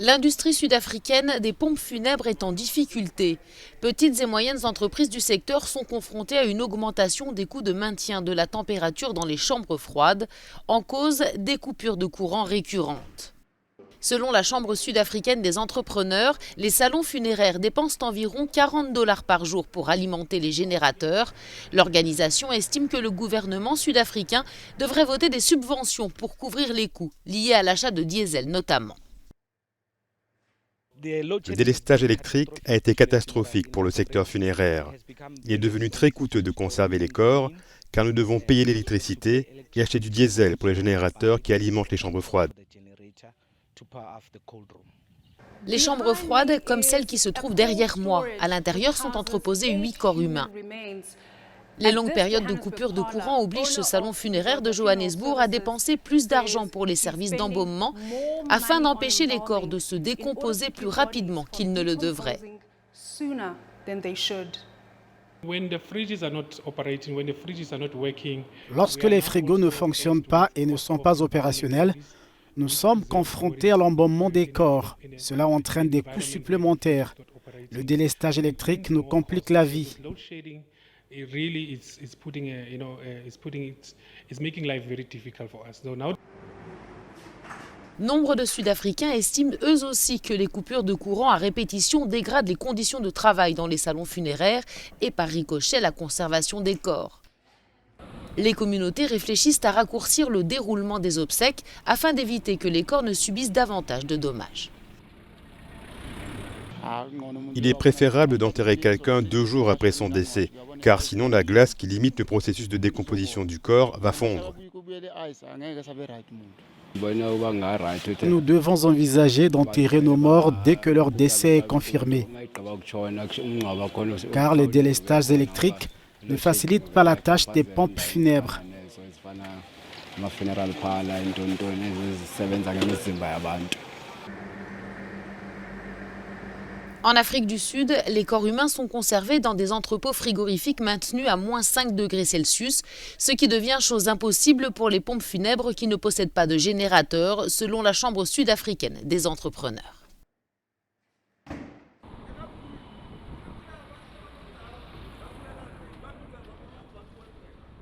L'industrie sud-africaine des pompes funèbres est en difficulté. Petites et moyennes entreprises du secteur sont confrontées à une augmentation des coûts de maintien de la température dans les chambres froides, en cause des coupures de courant récurrentes. Selon la Chambre sud-africaine des entrepreneurs, les salons funéraires dépensent environ 40 $ par jour pour alimenter les générateurs. L'organisation estime que le gouvernement sud-africain devrait voter des subventions pour couvrir les coûts liés à l'achat de diesel notamment. Le délestage électrique a été catastrophique pour le secteur funéraire. Il est devenu très coûteux de conserver les corps, car nous devons payer l'électricité et acheter du diesel pour les générateurs qui alimentent les chambres froides. Les chambres froides, comme celle qui se trouve derrière moi, à l'intérieur sont entreposés 8 corps humains. Les longues périodes de coupure de courant obligent ce salon funéraire de Johannesburg à dépenser plus d'argent pour les services d'embaumement afin d'empêcher les corps de se décomposer plus rapidement qu'ils ne le devraient. Lorsque les frigos ne fonctionnent pas et ne sont pas opérationnels, nous sommes confrontés à l'embaumement des corps. Cela entraîne des coûts supplémentaires. Le délestage électrique nous complique la vie. Nombre de Sud-Africains estiment eux aussi que les coupures de courant à répétition dégradent les conditions de travail dans les salons funéraires et par ricochet la conservation des corps. Les communautés réfléchissent à raccourcir le déroulement des obsèques afin d'éviter que les corps ne subissent davantage de dommages. Il est préférable d'enterrer quelqu'un 2 jours après son décès, car sinon la glace qui limite le processus de décomposition du corps va fondre. Nous devons envisager d'enterrer nos morts dès que leur décès est confirmé, car les délestages électriques ne facilitent pas la tâche des pompes funèbres. En Afrique du Sud, les corps humains sont conservés dans des entrepôts frigorifiques maintenus à moins 5 degrés Celsius, ce qui devient chose impossible pour les pompes funèbres qui ne possèdent pas de générateur, selon la Chambre sud-africaine des entrepreneurs.